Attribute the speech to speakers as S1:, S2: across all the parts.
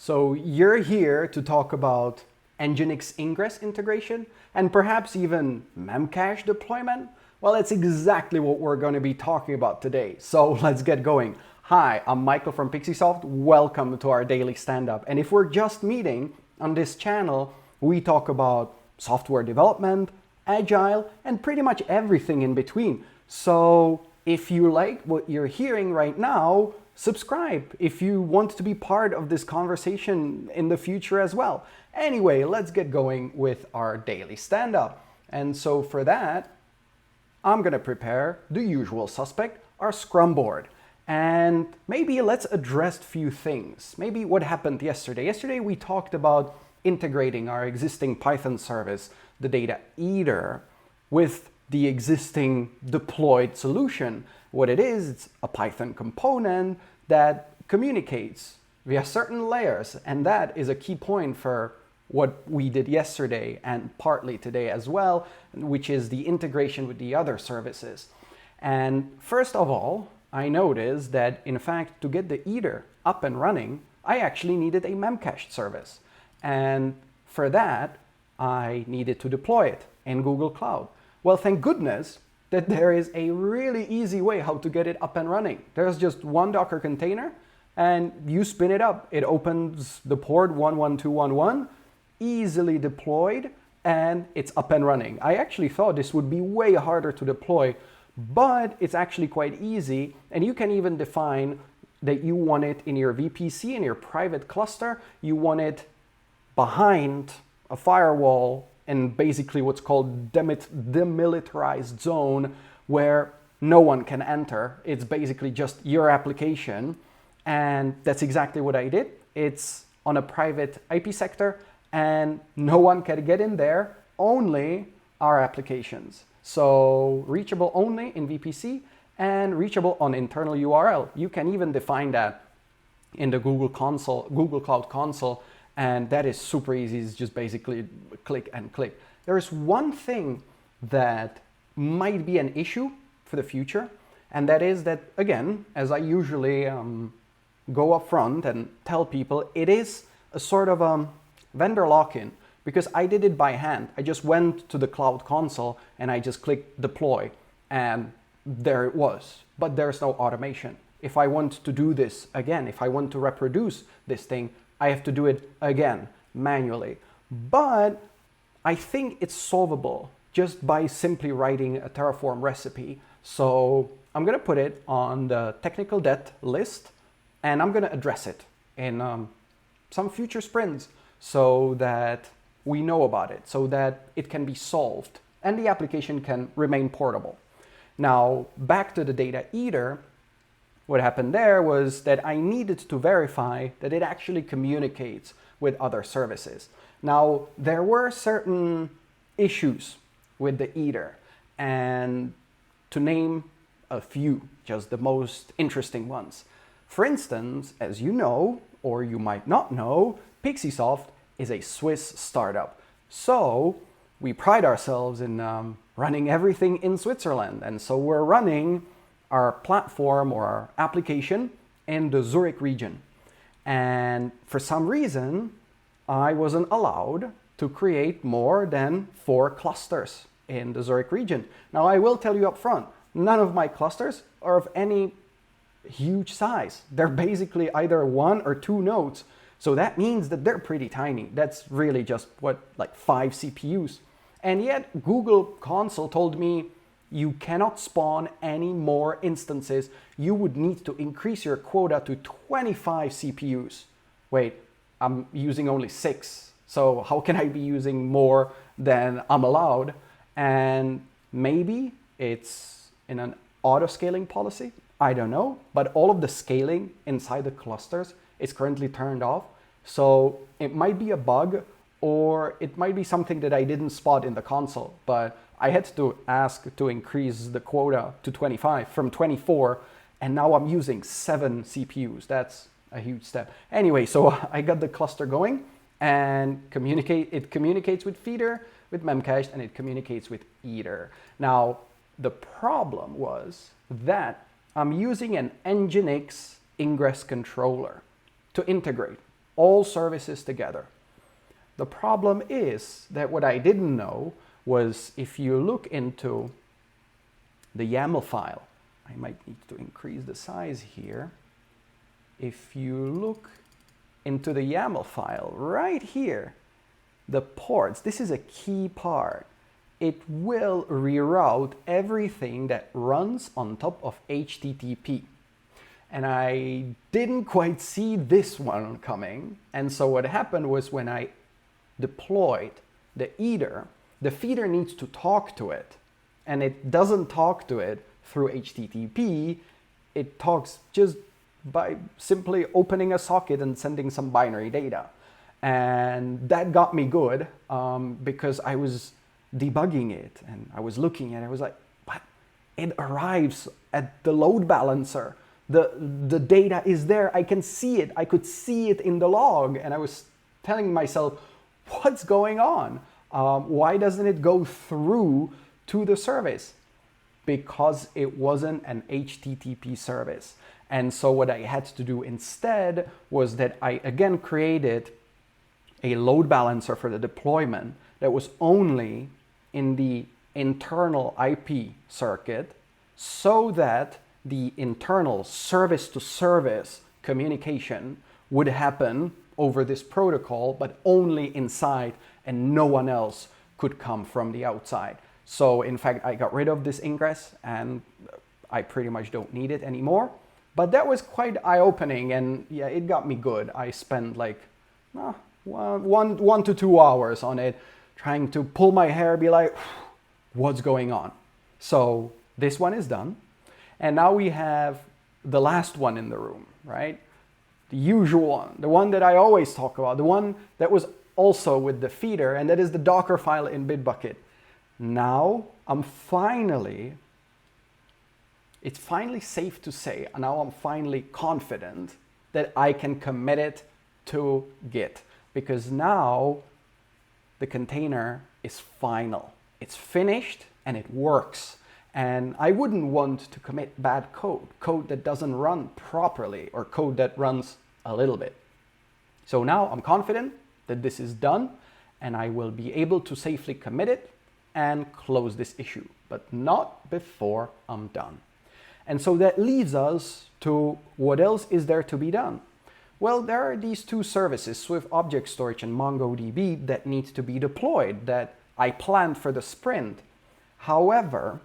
S1: So you're here to talk about NGINX Ingress integration and perhaps even Memcached deployment? Well, that's exactly what we're going to be talking about today. So let's get going. Hi, I'm Michael from Pixeesoft. Welcome to our daily stand-up. And if we're just meeting on this channel, we talk about software development, agile, and pretty much everything in between. So if you like what you're hearing right now, subscribe if you want to be part of this conversation in the future as well. Anyway, let's get going with our daily stand-up. And so for that, I'm going to prepare the usual suspect, our Scrum board. And maybe let's address a few things. Maybe what happened yesterday. Yesterday we talked about integrating our existing Python service, the Dataeater, with the existing deployed solution. What it is, it's a Python component that communicates via certain layers. And that is a key point for what we did yesterday and partly today as well, which is the integration with the other services. And first of all, I noticed that in fact, to get the Eater up and running, I actually needed a Memcached service. And for that, I needed to deploy it in Google Cloud. Well, thank goodness that there is a really easy way how to get it up and running. There's just one Docker container and you spin it up. It opens the port 11211, easily deployed, and it's up and running. I actually thought this would be way harder to deploy, but it's actually quite easy. And you can even define that you want it in your VPC, in your private cluster. You want it behind a firewall and basically what's called demilitarized zone where no one can enter. It's basically just your application. And that's exactly what I did. It's on a private IP sector and no one can get in there, only our applications. So reachable only in VPC and reachable on internal URL. You can even define that in the Google Cloud Console. And that is super easy. It's just basically click and click. There is one thing that might be an issue for the future. And that is that, again, as I usually go up front and tell people, it is a sort of vendor lock-in because I did it by hand. I just went to the Cloud Console and I just clicked deploy and there it was. But there's no automation. If I want to do this again, if I want to reproduce this thing, I have to do it again manually. But I think it's solvable just by simply writing a Terraform recipe. So I'm going to put it on the technical debt list and I'm going to address it in some future sprints so that we know about it, so that it can be solved and the application can remain portable. Now, back to the Dataeater. What happened there was that I needed to verify that it actually communicates with other services. Now, there were certain issues with the Eater, and to name a few, just the most interesting ones. For instance, as you know, or you might not know, Pixeesoft is a Swiss startup. So we pride ourselves in running everything in Switzerland. And so we're running our platform or our application in the Zurich region. And for some reason, I wasn't allowed to create more than 4 clusters in the Zurich region. Now, I will tell you up front, none of my clusters are of any huge size. They're basically either 1 or 2 nodes. So that means that they're pretty tiny. That's really just like 5 CPUs. And yet Google Console told me, you cannot spawn any more instances. You would need to increase your quota to 25 CPUs. Wait, I'm using only 6. So how can I be using more than I'm allowed? And maybe it's in an auto-scaling policy. I don't know. But all of the scaling inside the clusters is currently turned off. So it might be a bug or it might be something that I didn't spot in the console. But I had to ask to increase the quota to 25 from 24, and now I'm using 7 CPUs. That's a huge step. Anyway, so I got the cluster going and it communicates with Feeder, with Memcached, and it communicates with Eater. Now, the problem was that I'm using an NGINX Ingress controller to integrate all services together. The problem is that what I didn't know was if you look into the YAML file, I might need to increase the size here. If you look into the YAML file right here, the ports, this is a key part. It will reroute everything that runs on top of HTTP. And I didn't quite see this one coming. And so what happened was when I deployed the Dataeater, the feeder needs to talk to it. And it doesn't talk to it through HTTP. It talks just by simply opening a socket and sending some binary data. And that got me good because I was debugging it and I was looking at it. I was like, what? It arrives at the load balancer. The data is there. I can see it. I could see it in the log. And I was telling myself, what's going on? Why doesn't it go through to the service? Because it wasn't an HTTP service. And so what I had to do instead was that I again created a load balancer for the deployment that was only in the internal IP circuit so that the internal service-to-service communication would happen over this protocol, but only inside, and no one else could come from the outside. So in fact, I got rid of this ingress and I pretty much don't need it anymore. But that was quite eye-opening, and yeah, it got me good. I spent like 1 to 2 hours on it, trying to pull my hair, be like, what's going on? So this one is done. And now we have the last one in the room, right? The usual one, the one that I always talk about, the one that was also with the feeder, and that is the Docker file in Bitbucket. Now it's finally safe to say, now I'm finally confident that I can commit it to Git, because now the container is final. It's finished and it works. And I wouldn't want to commit bad code that doesn't run properly or code that runs a little bit. So now I'm confident that this is done and I will be able to safely commit it and close this issue, but not before I'm done. And so that leads us to what else is there to be done? Well, there are these two services, Swift Object Storage and MongoDB, that need to be deployed that I planned for the sprint. However,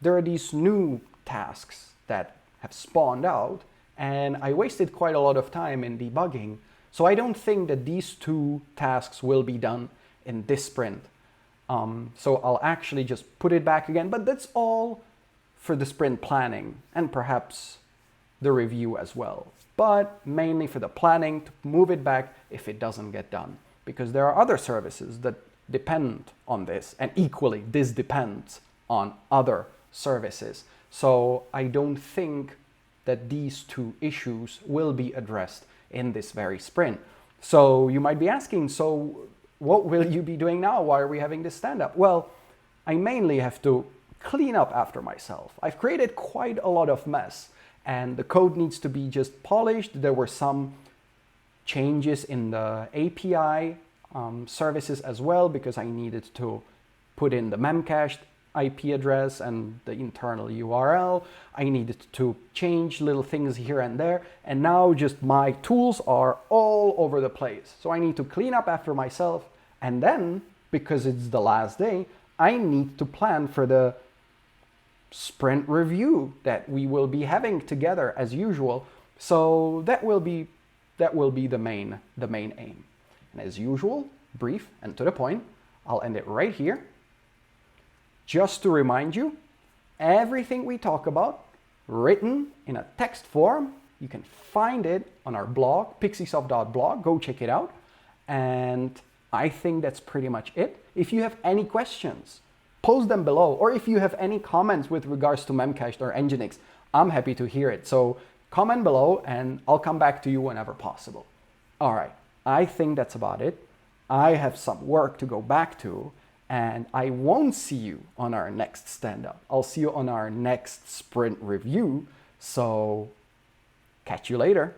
S1: there are these new tasks that have spawned out, and I wasted quite a lot of time in debugging. So I don't think that these two tasks will be done in this sprint. So I'll actually just put it back again, but that's all for the sprint planning and perhaps the review as well. But mainly for the planning to move it back if it doesn't get done. Because there are other services that depend on this, and equally this depends on other services. So I don't think that these two issues will be addressed in this very sprint. So you might be asking, so what will you be doing now? Why are we having this stand-up? Well, I mainly have to clean up after myself. I've created quite a lot of mess and the code needs to be just polished. There were some changes in the API services as well, because I needed to put in the Memcached IP address and the internal URL. I needed to change little things here and there. And now just my tools are all over the place. So I need to clean up after myself. And then, because it's the last day, I need to plan for the sprint review that we will be having together as usual. So that will be the main aim. And as usual, brief and to the point, I'll end it right here. Just to remind you, everything we talk about written in a text form, you can find it on our blog, pixeesoft.blog. Go check it out. And I think that's pretty much it. If you have any questions, post them below. Or if you have any comments with regards to Memcached or NGINX, I'm happy to hear it. So comment below and I'll come back to you whenever possible. All right, I think that's about it. I have some work to go back to, and I won't see you on our next stand-up. I'll see you on our next sprint review. So catch you later.